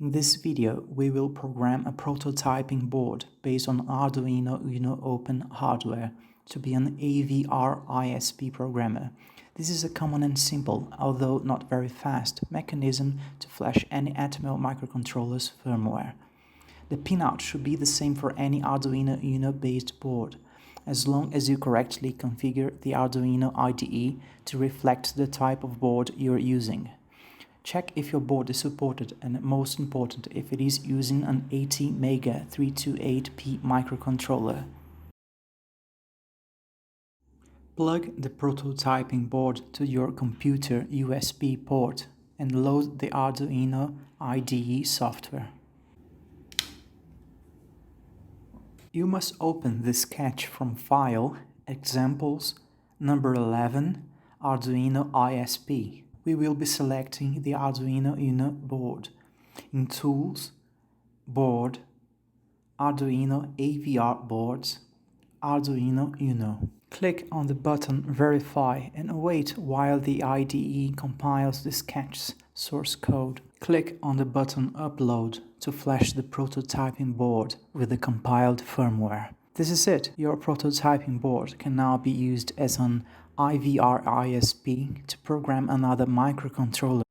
In this video, we will program a prototyping board based on Arduino Uno open hardware to be an AVRISP programmer. This is a common and simple, although not very fast, mechanism to flash any Atmel microcontroller's firmware. The pinout should be the same for any Arduino Uno based board, as long as you correctly configure the Arduino IDE to reflect the type of board you're using. Check if your board is supported and, most important, if it is using an ATmega 328P microcontroller. Plug the prototyping board to your computer USB port and load the Arduino IDE software. You must open the sketch from File, Examples, number 11, Arduino ISP. We will be selecting the Arduino Uno board. In Tools, Board, Arduino AVR Boards, Arduino Uno. Click on the button Verify and wait while the IDE compiles the sketch's source code. Click on the button Upload to flash the prototyping board with the compiled firmware. This is it. Your prototyping board can now be used as an IVRISP to program another microcontroller